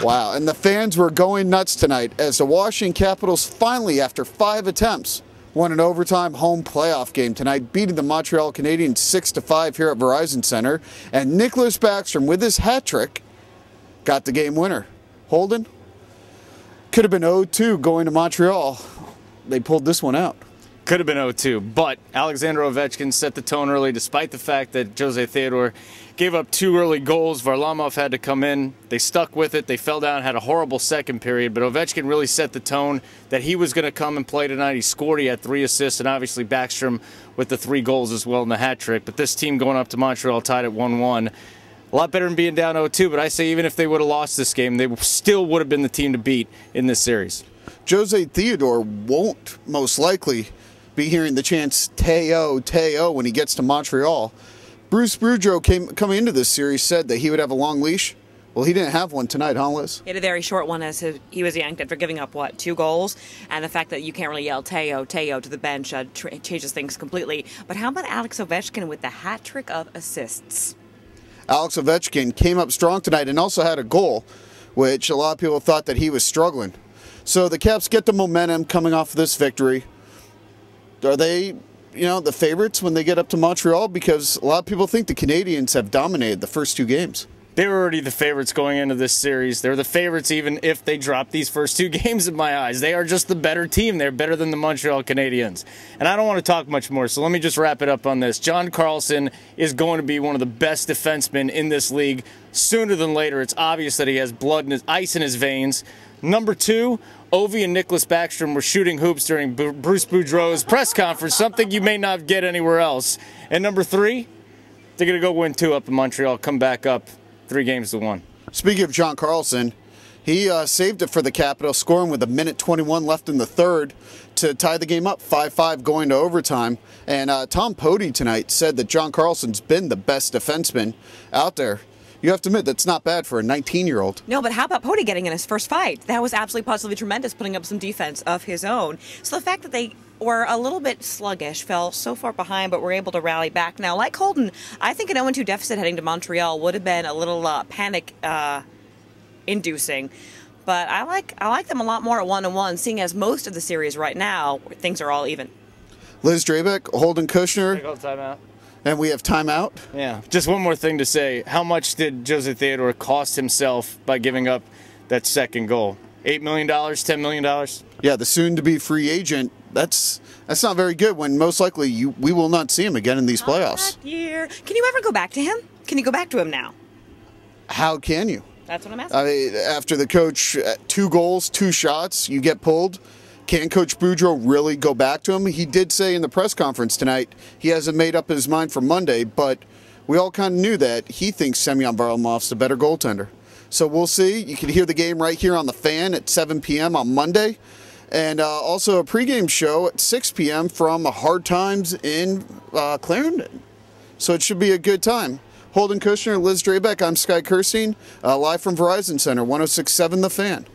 Wow, and the fans were going nuts tonight as the Washington Capitals finally, after 5 attempts, won an overtime home playoff game tonight, beating the Montreal Canadiens 6-5 here at Verizon Center. And Nicholas Backstrom, with his hat trick, got the game winner. Holden, could have been 0-2 going to Montreal. They pulled this one out. Could have been 0-2, but Alexander Ovechkin set the tone early, despite the fact that Jose Theodore gave up 2 early goals. Varlamov had to come in. They stuck with it. They fell down, had a horrible second period, but Ovechkin really set the tone that he was going to come and play tonight. He scored. He had 3 assists, and obviously Backstrom with the 3 goals as well in the hat trick. But this team going up to Montreal tied at 1-1. A lot better than being down 0-2, but I say even if they would have lost this game, they still would have been the team to beat in this series. Jose Theodore won't most likely be hearing the chants Teo, Teo when he gets to Montreal. Bruce Boudreau coming into this series said that he would have a long leash. Well, he didn't have one tonight, huh, Liz? He had a very short one as he was yanked after giving up, 2 goals? And the fact that you can't really yell Teo, Teo to the bench changes things completely. But how about Alex Ovechkin with the hat trick of assists? Alex Ovechkin came up strong tonight and also had a goal, which a lot of people thought that he was struggling. So the Caps get the momentum coming off this victory. Are they, the favorites when they get up to Montreal? Because a lot of people think the Canadiens have dominated the first 2 games. They were already the favorites going into this series. They're the favorites even if they drop these first 2 games in my eyes. They are just the better team. They're better than the Montreal Canadiens. And I don't want to talk much more, so let me just wrap it up on this. John Carlson is going to be one of the best defensemen in this league sooner than later. It's obvious that he has ice in his veins. Number 2, Ovi and Nicholas Backstrom were shooting hoops during Bruce Boudreau's press conference, something you may not get anywhere else. And number 3, they're going to go win 2 up in Montreal, come back up 3-1. Speaking of John Carlson, he saved it for the Capitals, scoring with 1:21 left in the third to tie the game up 5-5 going to overtime. And Tom Pody tonight said that John Carlson's been the best defenseman out there. You have to admit, that's not bad for a 19-year-old. No, but how about Pody getting in his first fight? That was absolutely positively tremendous, putting up some defense of his own. So the fact that they were a little bit sluggish, fell so far behind, but were able to rally back. Now, like Holden, I think an 0-2 deficit heading to Montreal would have been a little panic-inducing. But I like them a lot more at 1-1, seeing as most of the series right now, things are all even. Liz Drabick, Holden Kushner. Timeout. And we have timeout. Yeah, just one more thing to say. How much did Jose Theodore cost himself by giving up that second goal? $8 million, $10 million? Yeah, the soon-to-be free agent. That's not very good when most likely we will not see him again in these playoffs. Can you ever go back to him? Can you go back to him now? How can you? That's what I'm asking. I mean, after the coach, 2 goals, 2 shots, you get pulled. Can Coach Boudreau really go back to him? He did say in the press conference tonight he hasn't made up his mind for Monday, but we all kind of knew that he thinks Semyon Varlamov's the better goaltender. So we'll see. You can hear the game right here on The Fan at 7 p.m. on Monday. And also a pregame show at 6 p.m. from Hard Times in Clarendon. So it should be a good time. Holden Kushner, Liz Drabick, I'm Kerstein, live from Verizon Center, 106.7 The Fan.